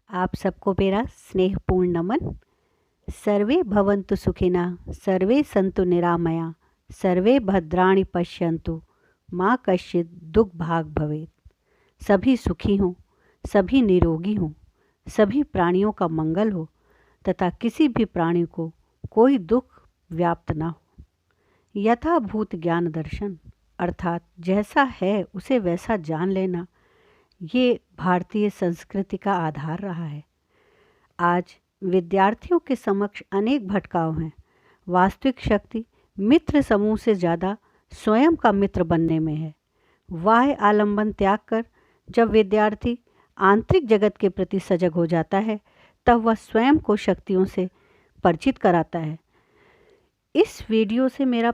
आप सबको मेरा स्नेहपूर्ण नमन। सर्वे भवन्तु सुखिनः, सर्वे सन्तु निरामया, सर्वे भद्राणि पश्यन्तु, माँ कश्चित् दुःखभाग् भवेत्। सभी सुखी हों, सभी निरोगी हों, सभी प्राणियों का मंगल हो तथा किसी भी प्राणी को कोई दुख व्याप्त न हो। यथाभूत ज्ञान दर्शन अर्थात जैसा है उसे वैसा जान लेना, ये भारतीय संस्कृति का आधार रहा है। आज विद्यार्थियों के समक्ष अनेक भटकाव हैं। वास्तविक शक्ति मित्र समूह से ज़्यादा स्वयं का मित्र बनने में है। बाह्य आलंबन त्याग कर जब विद्यार्थी आंतरिक जगत के प्रति सजग हो जाता है, तब वह स्वयं को शक्तियों से परिचित कराता है। इस वीडियो से मेरा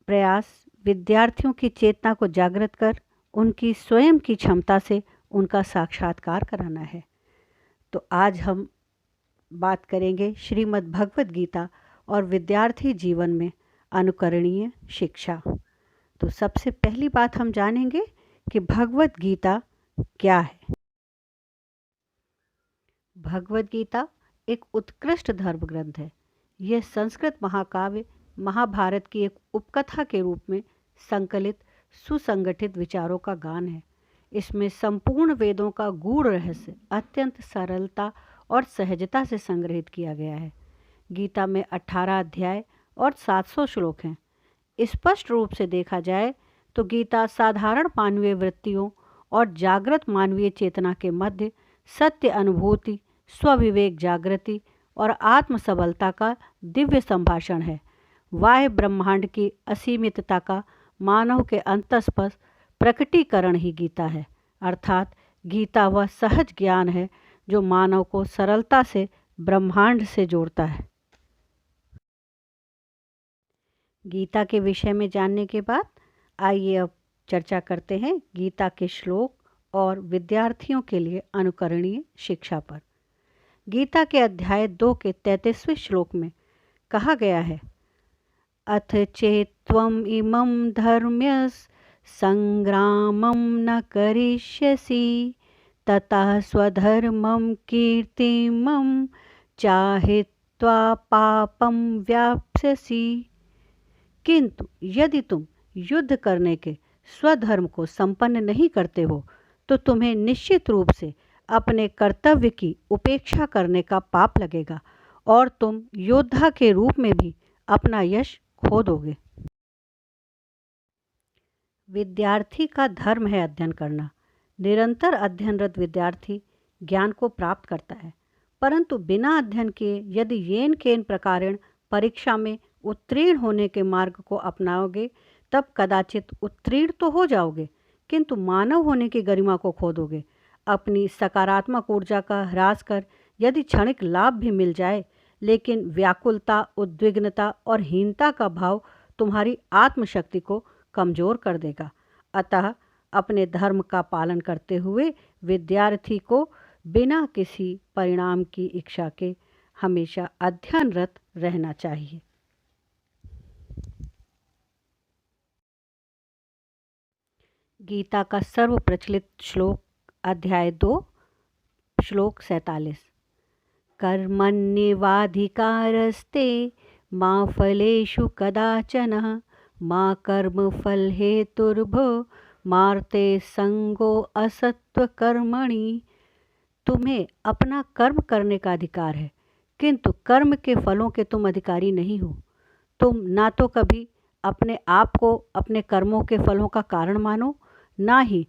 प्रयास विद्यार्थियों की चेतना को जागृत कर उनकी स्वयं की क्षमता से उनका साक्षात्कार कराना है। तो आज हम बात करेंगे श्रीमद् भगवद गीता और विद्यार्थी जीवन में अनुकरणीय शिक्षा। तो सबसे पहली बात हम जानेंगे कि भगवद गीता क्या है। भगवद गीता एक उत्कृष्ट धर्म ग्रंथ है। यह संस्कृत महाकाव्य महाभारत की एक उपकथा के रूप में संकलित सुसंगठित विचारों का गान है। इसमें संपूर्ण वेदों का गूढ़ रहस्य अत्यंत सरलता और सहजता से संग्रहित किया गया है। गीता में 18 अध्याय और 700 श्लोक हैं। स्पष्ट रूप से देखा जाए तो गीता साधारण मानवीय वृत्तियों और जागृत मानवीय चेतना के मध्य सत्य अनुभूति, स्वविवेक जागृति और आत्म सबलता का दिव्य संभाषण है। बाह्य ब्रह्मांड की असीमितता का मानव के अंतस्पर्श प्रकटीकरण ही गीता है। अर्थात गीता वह सहज ज्ञान है जो मानव को सरलता से ब्रह्मांड से जोड़ता है। गीता के विषय में जानने के बाद आइए अब चर्चा करते हैं गीता के श्लोक और विद्यार्थियों के लिए अनुकरणीय शिक्षा पर। गीता के अध्याय 2 के 33वें श्लोक में कहा गया है, अथ चेत्त्वम् इमं धर्म्यस् संग्रामं न करिष्यसि ततः स्वधर्मं कीर्तिमं चाहित्वा पापं व्याप्स्यसि। किंतु यदि तुम युद्ध करने के स्वधर्म को संपन्न नहीं करते हो तो तुम्हें निश्चित रूप से अपने कर्तव्य की उपेक्षा करने का पाप लगेगा और तुम योद्धा के रूप में भी अपना यश खो दोगे। विद्यार्थी का धर्म है अध्ययन करना। निरंतर अध्ययनरत विद्यार्थी ज्ञान को प्राप्त करता है, परंतु बिना अध्ययन किए यदि येन केन प्रकारेण परीक्षा में उत्तीर्ण होने के मार्ग को अपनाओगे तब कदाचित उत्तीर्ण तो हो जाओगे, किंतु मानव होने की गरिमा को खो दोगे। अपनी सकारात्मक ऊर्जा का ह्रास कर यदि क्षणिक लाभ भी मिल जाए, लेकिन व्याकुलता, उद्विग्नता और हीनता का भाव तुम्हारी आत्मशक्ति को कमजोर कर देगा। अतः अपने धर्म का पालन करते हुए विद्यार्थी को बिना किसी परिणाम की इच्छा के हमेशा अध्ययनरत रहना चाहिए। गीता का सर्व प्रचलित श्लोक अध्याय 2 श्लोक 47, कर्मण्येवाधिकारस्ते मा फलेषु कदाचन मा कर्मफल हेतुर्भो मार्ते संगो असत्व कर्मणि। तुम्हें अपना कर्म करने का अधिकार है, किंतु कर्म के फलों के तुम अधिकारी नहीं हो। तुम ना तो कभी अपने आप को अपने कर्मों के फलों का कारण मानो, ना ही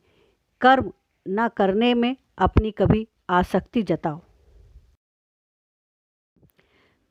कर्म न करने में अपनी कभी आसक्ति जताओ।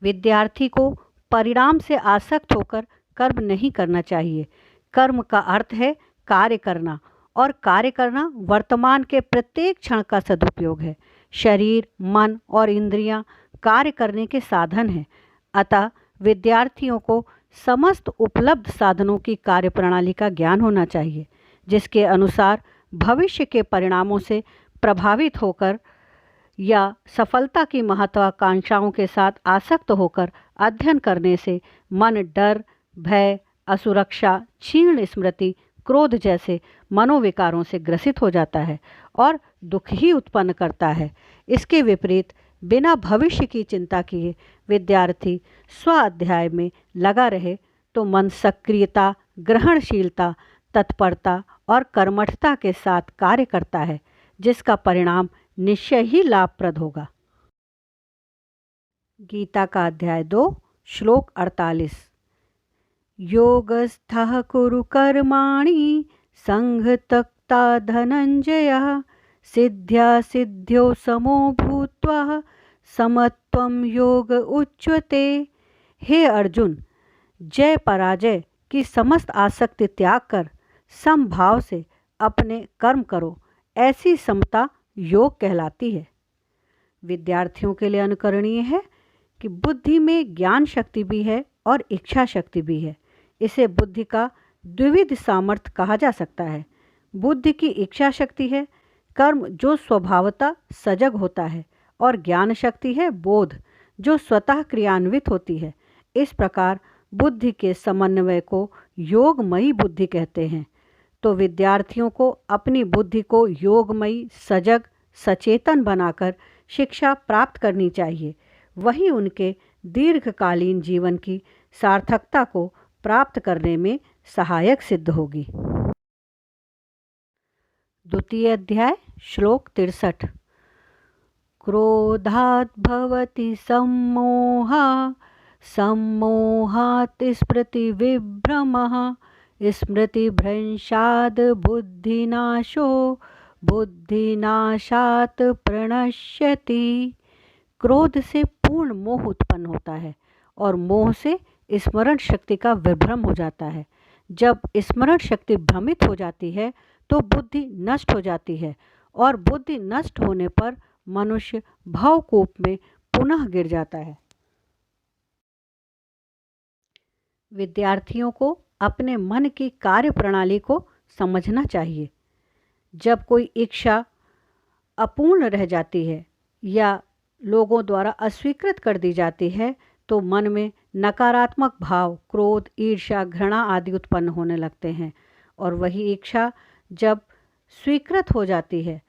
विद्यार्थी को परिणाम से आसक्त होकर कर्म नहीं करना चाहिए। कर्म का अर्थ है कार्य करना, और कार्य करना वर्तमान के प्रत्येक क्षण का सदुपयोग है। शरीर, मन और इंद्रियां कार्य करने के साधन हैं। अतः विद्यार्थियों को समस्त उपलब्ध साधनों की कार्यप्रणाली का ज्ञान होना चाहिए, जिसके अनुसार भविष्य के परिणामों से प्रभावित होकर या सफलता की महत्वाकांक्षाओं के साथ आसक्त होकर अध्ययन करने से मन डर, भय, असुरक्षा, क्षीण स्मृति, क्रोध जैसे मनोविकारों से ग्रसित हो जाता है और दुख ही उत्पन्न करता है। इसके विपरीत बिना भविष्य की चिंता किए विद्यार्थी स्व अध्याय में लगा रहे तो मन सक्रियता, ग्रहणशीलता, तत्परता और कर्मठता के साथ कार्य करता है, जिसका परिणाम निश्चय ही लाभप्रद होगा। गीता का अध्याय 2 श्लोक 48। योगस्थः कुरु कर्माणि संघतक्ता धनंजयः सिद्ध्या सिद्ध्यो समो भूत्वा समत्वं योग उच्यते। हे अर्जुन, जय पराजय की समस्त आसक्ति त्याग कर समभाव से अपने कर्म करो, ऐसी समता योग कहलाती है। विद्यार्थियों के लिए अनुकरणीय है कि बुद्धि में ज्ञान शक्ति भी है और इच्छा शक्ति भी है। इसे बुद्धि का द्विविध सामर्थ्य कहा जा सकता है। बुद्धि की इच्छा शक्ति है कर्म जो स्वभावतः सजग होता है, और ज्ञान शक्ति है बोध जो स्वतः क्रियान्वित होती है। इस प्रकार बुद्धि के समन्वय को योगमयी बुद्धि कहते हैं। तो विद्यार्थियों को अपनी बुद्धि को योगमयी, सजग, सचेतन बनाकर शिक्षा प्राप्त करनी चाहिए। वही उनके दीर्घकालीन जीवन की सार्थकता को प्राप्त करने में सहायक सिद्ध होगी। द्वितीय अध्याय श्लोक 63। क्रोधात् भवति सम्मोहः सम्मोहात् स्मृतिविभ्रमः स्मृतिभ्रंशात् बुद्धिनाशो बुद्धिनाशात् प्रणश्यति। क्रोध से पूर्ण मोह उत्पन्न होता है और मोह से स्मरण शक्ति का विभ्रम हो जाता है। जब स्मरण शक्ति भ्रमित हो जाती है तो बुद्धि नष्ट हो जाती है, और बुद्धि नष्ट होने पर मनुष्य भवकूप में पुनः गिर जाता है। विद्यार्थियों को अपने मन की कार्य प्रणाली को समझना चाहिए। जब कोई इच्छा अपूर्ण रह जाती है या लोगों द्वारा अस्वीकृत कर दी जाती है तो मन में नकारात्मक भाव, क्रोध, ईर्ष्या, घृणा आदि उत्पन्न होने लगते हैं, और वही इच्छा जब स्वीकृत हो जाती है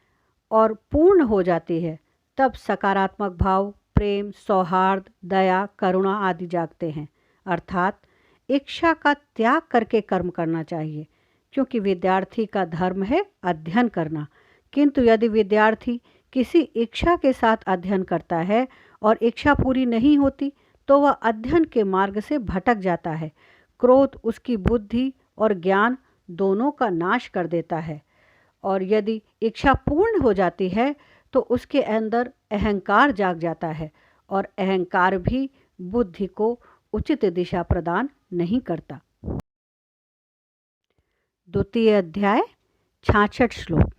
और पूर्ण हो जाती है तब सकारात्मक भाव, प्रेम, सौहार्द, दया, करुणा आदि जागते हैं। अर्थात इच्छा का त्याग करके कर्म करना चाहिए, क्योंकि विद्यार्थी का धर्म है अध्ययन करना। किंतु यदि विद्यार्थी किसी इच्छा के साथ अध्ययन करता है और इच्छा पूरी नहीं होती तो वह अध्ययन के मार्ग से भटक जाता है। क्रोध उसकी बुद्धि और ज्ञान दोनों का नाश कर देता है, और यदि इच्छा पूर्ण हो जाती है तो उसके अंदर अहंकार जाग जाता है, और अहंकार भी बुद्धि को उचित दिशा प्रदान नहीं करता। द्वितीय अध्याय 66 श्लोक।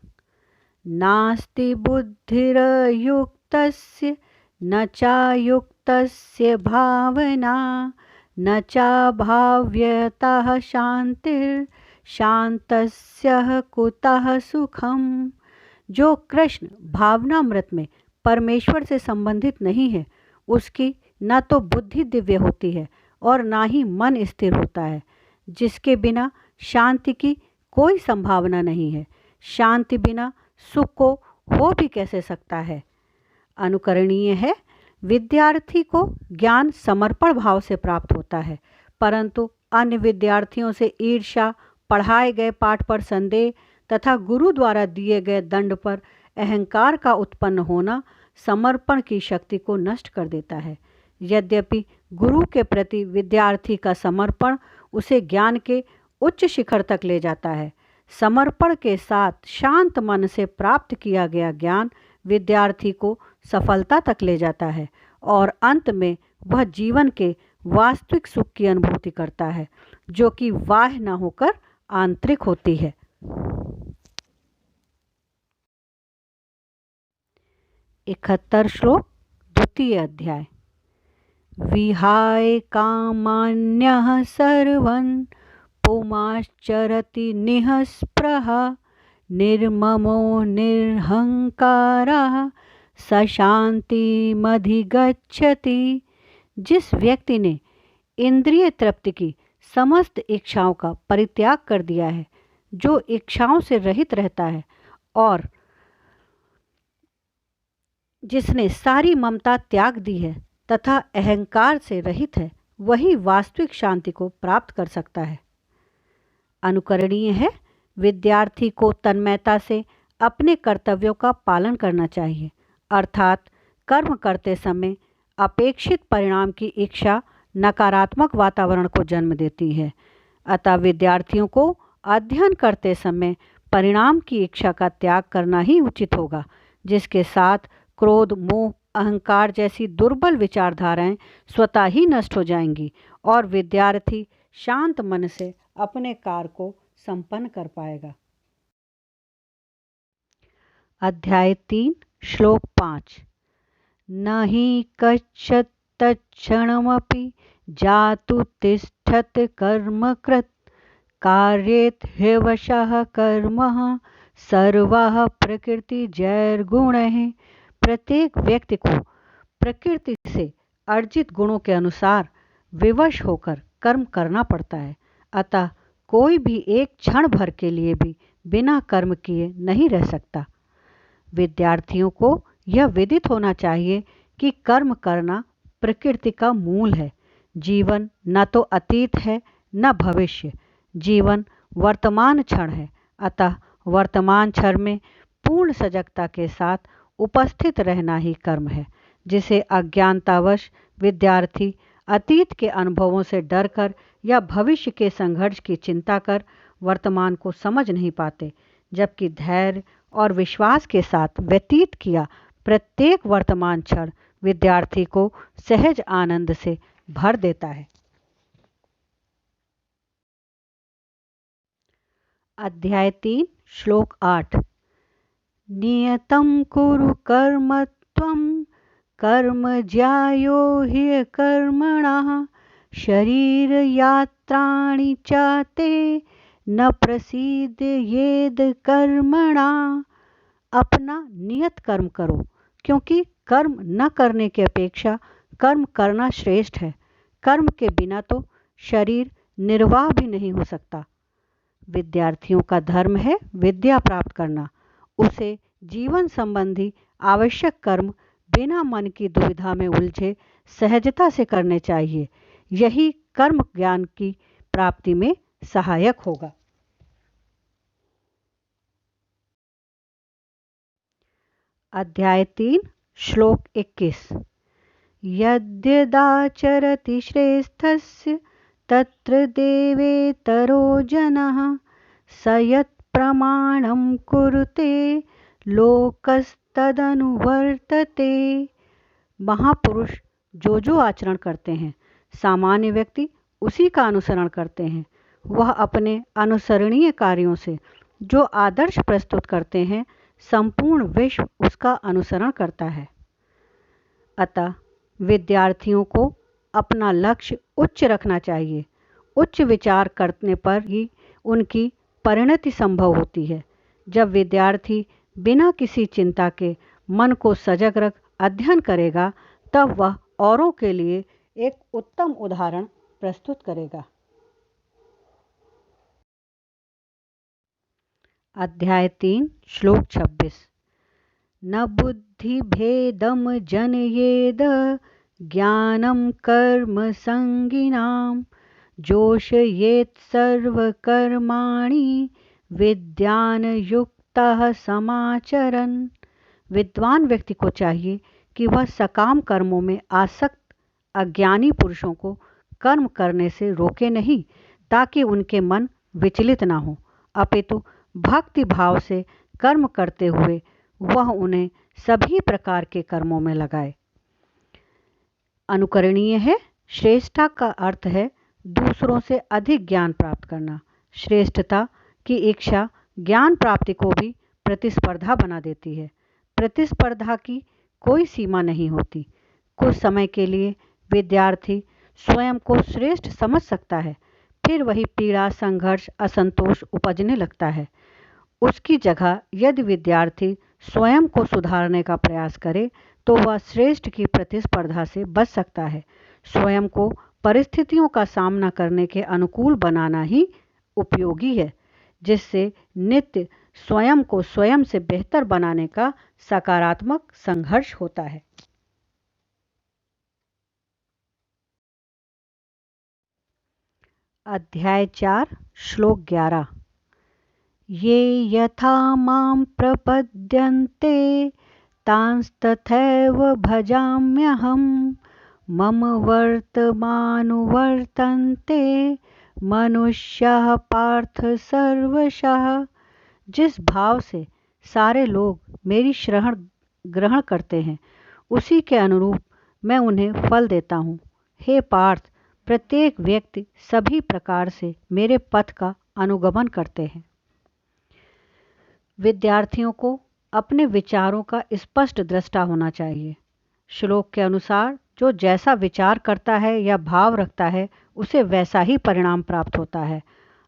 नास्ति बुद्धिरयुक्तस्य न चायुक्तस्य भावना न चाभाव्यतः शांतिर्शान्तस्य कुतः सुखम। जो कृष्ण भावनामृत में परमेश्वर से संबंधित नहीं है उसकी न तो बुद्धि दिव्य होती है और ना ही मन स्थिर होता है। जिसके बिना शांति की कोई संभावना नहीं है, शांति बिना सुख को हो भी कैसे सकता है। अनुकरणीय है विद्यार्थी को ज्ञान समर्पण भाव से प्राप्त होता है, परंतु अन्य विद्यार्थियों से ईर्ष्या, पढ़ाए गए पाठ पर संदेह तथा गुरु द्वारा दिए गए दंड पर अहंकार का उत्पन्न होना समर्पण की शक्ति को नष्ट कर देता है। यद्यपि गुरु के प्रति विद्यार्थी का समर्पण उसे ज्ञान के उच्च शिखर तक ले जाता है। समर्पण के साथ शांत मन से प्राप्त किया गया ज्ञान विद्यार्थी को सफलता तक ले जाता है और अंत में वह जीवन के वास्तविक सुख की अनुभूति करता है, जो कि बाह्य न होकर आंतरिक होती है। इकहत्तर श्लोक द्वितीय अध्याय। विहाय कामान्यः सर्वन् पुमाश्चरति निःस्पृहः निर्ममो निरहंकारः स शांतिमधिगच्छति। जिस व्यक्ति ने इंद्रिय तृप्ति की समस्त इच्छाओं का परित्याग कर दिया है, जो इच्छाओं से रहित रहता है और जिसने सारी ममता त्याग दी है तथा अहंकार से रहित है, वही वास्तविक शांति को प्राप्त कर सकता है। अनुकरणीय है, विद्यार्थी को तन्मयता से अपने कर्तव्यों का पालन करना चाहिए, अर्थात कर्म करते समय अपेक्षित परिणाम की इच्छा नकारात्मक वातावरण को जन्म देती है। अतः विद्यार्थियों को अध्ययन करते समय परिणाम की इच्छा का त्याग करना ही उचित होगा, जिसके साथ क्रोध, मोह, अहंकार जैसी दुर्बल विचारधाराएं स्वतः ही नष्ट हो जाएंगी और विद्यार्थी शांत मन से अपने कार्य को संपन्न कर पाएगा। अध्याय 3 श्लोक 5। न हि कश्चित् तत्क्षणमपि जातु तिष्ठत् कर्मकृत् कार्येत ह्यवशः कर्मः सर्वः प्रकृति जैर्गुणैः। प्रत्येक व्यक्ति को प्रकृति से अर्जित गुणों के अनुसार विवश होकर कर्म करना पड़ता है। अतः कोई भी एक क्षण भर के लिए भी बिना कर्म किए नहीं रह सकता। विद्यार्थियों को यह विदित होना चाहिए कि कर्म करना प्रकृति का मूल है। जीवन न तो अतीत है न भविष्य, जीवन वर्तमान क्षण है। अतः वर्तमान क्षण में पूर्ण सजगता के साथ उपस्थित रहना ही कर्म है, जिसे अज्ञानतावश विद्यार्थी अतीत के अनुभवों से डरकर या भविष्य के संघर्ष की चिंता कर वर्तमान को समझ नहीं पाते, जबकि धैर्य और विश्वास के साथ व्यतीत किया प्रत्येक वर्तमान क्षण विद्यार्थी को सहज आनंद से भर देता है। अध्याय 3 श्लोक 8। नियतं कुरु कर्म त्वं कर्म ज्यायो ह्यकर्मणः शरीर यात्राणि च ते न प्रसीदयेद कर्मणा। अपना नियत कर्म करो, क्योंकि कर्म न करने की अपेक्षा कर्म करना श्रेष्ठ है। कर्म के बिना तो शरीर निर्वाह भी नहीं हो सकता। विद्यार्थियों का धर्म है विद्या प्राप्त करना। उसे जीवन संबंधी आवश्यक कर्म बिना मन की दुविधा में उलझे सहजता से करने चाहिए। यही कर्म ज्ञान की प्राप्ति में सहायक होगा। अध्याय 3 श्लोक 21। यद्यदाचरति श्रेष्ठस्य तत्र देवेतरो जनः स यत् प्रमाणं कुरुते लोकस्तदनुवर्तते। महापुरुष जो आचरण करते हैं, सामान्य व्यक्ति उसी का अनुसरण करते हैं। वह अपने अनुसरणीय कार्यों से जो आदर्श प्रस्तुत करते हैं, संपूर्ण विश्व उसका अनुसरण करता है। अतः विद्यार्थियों को अपना लक्ष्य उच्च रखना चाहिए। उच्च विचार करने पर ही उनकी परिणति संभव होती है। जब विद्यार्थी बिना किसी चिंता के मन को सजग रख अध्ययन करेगा, तब वह औरों के लिए एक उत्तम उदाहरण प्रस्तुत करेगा। अध्याय 3 श्लोक 26। न बुद्धि भेदम जनयेद ज्ञानम कर्म संगिनाम जोशयेत् सर्वकर्माणि विद्यान युक्तः समाचरन्। विद्वान व्यक्ति को चाहिए कि वह सकाम कर्मों में आसक्त अज्ञानी पुरुषों को कर्म करने से रोके नहीं, ताकि उनके मन विचलित ना हो, अपितु भक्ति भाव से कर्म करते हुए वह उन्हें सभी प्रकार के कर्मों में लगाए। अनुकरणीय है, श्रेष्ठता का अर्थ है दूसरों से अधिक ज्ञान प्राप्त करना। श्रेष्ठता की इच्छा ज्ञान प्राप्ति को भी प्रतिस्पर्धा बना देती है। प्रतिस्पर्धा की कोई सीमा नहीं होती। कुछ समय के लिए विद्यार्थी स्वयं को श्रेष्ठ समझ सकता है, फिर वही पीड़ा, संघर्ष, असंतोष उपजने लगता है। उसकी जगह यदि विद्यार्थी स्वयं को सुधारने का प्रयास करे तो वह श्रेष्ठ की प्रतिस्पर्धा से बच सकता है। स्वयं को परिस्थितियों का सामना करने के अनुकूल बनाना ही उपयोगी है। जिससे नित्य स्वयं को स्वयं से बेहतर बनाने का सकारात्मक संघर्ष होता है। अध्याय 4 श्लोक 11। ये यथा मां प्रपद्यन्ते तांस्तथैव भजाम्यहम् मम वर्तमानुवर्तन्ते मनुष्याः पार्थ सर्वशः। जिस भाव से सारे लोग मेरी शरण ग्रहण करते हैं उसी के अनुरूप मैं उन्हें फल देता हूँ। हे पार्थ, प्रत्येक व्यक्ति सभी प्रकार से मेरे पथ का अनुगमन करते हैं। विद्यार्थियों को अपने विचारों का स्पष्ट दृष्टा होना चाहिए। श्लोक के अनुसार जो जैसा विचार करता है या भाव रखता है उसे वैसा ही परिणाम प्राप्त होता है।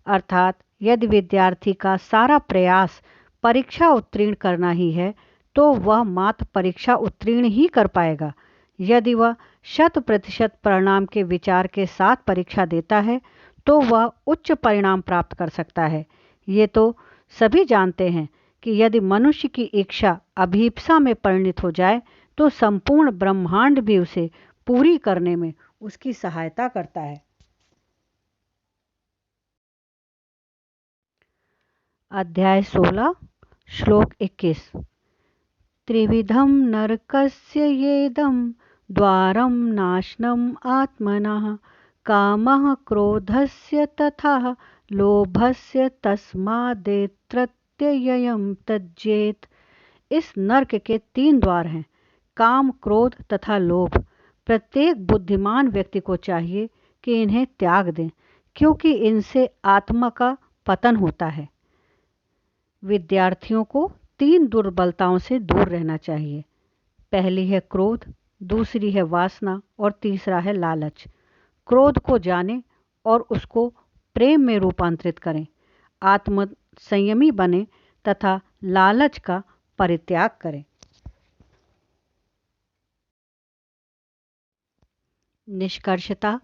अर्थात यदि विद्यार्थी का सारा प्रयास परीक्षा उत्तीर्ण करना ही है तो वह मात्र परीक्षा उत्तीर्ण ही कर पाएगा। यदि वह 100% परिणाम के विचार के साथ परीक्षा देता है तो वह उच्च परिणाम प्राप्त कर सकता है। ये तो सभी जानते हैं कि यदि मनुष्य की इच्छा अभीप्सा में परिणित हो जाए तो संपूर्ण ब्रह्मांड भी उसे पूरी करने में उसकी सहायता करता है। अध्याय 16 श्लोक 21। त्रिविधम नरकस्य येदं द्वारं नाशनम् आत्मनः कामः क्रोधस्य तथा लोभस्य तस्मादेतत्ययं त्यजेत। इस नर्क के 3 द्वार हैं, काम, क्रोध तथा लोभ। प्रत्येक बुद्धिमान व्यक्ति को चाहिए कि इन्हें त्याग दें, क्योंकि इनसे आत्मा का पतन होता है। विद्यार्थियों को 3 दुर्बलताओं से दूर रहना चाहिए। पहली है क्रोध, दूसरी है वासना और तीसरा है लालच। क्रोध को जानें और उसको प्रेम में रूपांतरित करें। आत्म संयमी बने तथा लालच का परित्याग करें। निष्कर्षतः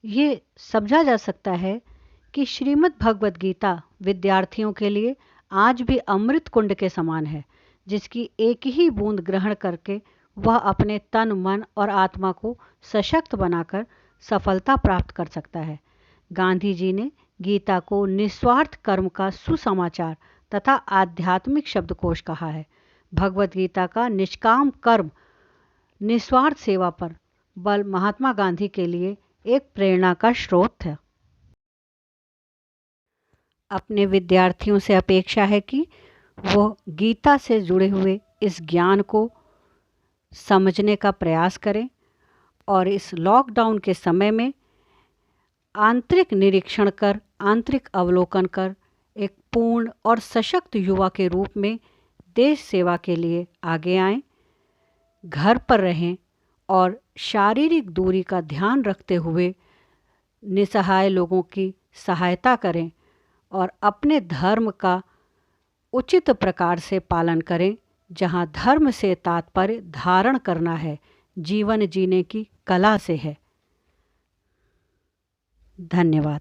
ये समझा जा सकता है कि श्रीमद् भगवद गीता विद्यार्थियों के लिए आज भी अमृत कुंड के समान है, जिसकी एक ही बूंद ग्रहण करके वह अपने तन, मन और आत्मा को सशक्त बनाकर सफलता प्राप्त कर सकता है। गांधी जी ने गीता को निस्वार्थ कर्म का सुसमाचार तथा आध्यात्मिक शब्दकोश कहा है। भगवद गीता का निष्काम कर्म, निस्वार्थ सेवा पर बल महात्मा गांधी के लिए एक प्रेरणा का स्रोत था। अपने विद्यार्थियों से अपेक्षा है कि वो गीता से जुड़े हुए इस ज्ञान को समझने का प्रयास करें और इस लॉकडाउन के समय में आंतरिक निरीक्षण कर, आंतरिक अवलोकन कर एक पूर्ण और सशक्त युवा के रूप में देश सेवा के लिए आगे आएं। घर पर रहें और शारीरिक दूरी का ध्यान रखते हुए निसहाय लोगों की सहायता करें और अपने धर्म का उचित प्रकार से पालन करें, जहाँ धर्म से तात्पर्य धारण करना है, जीवन जीने की कला से है। धन्यवाद।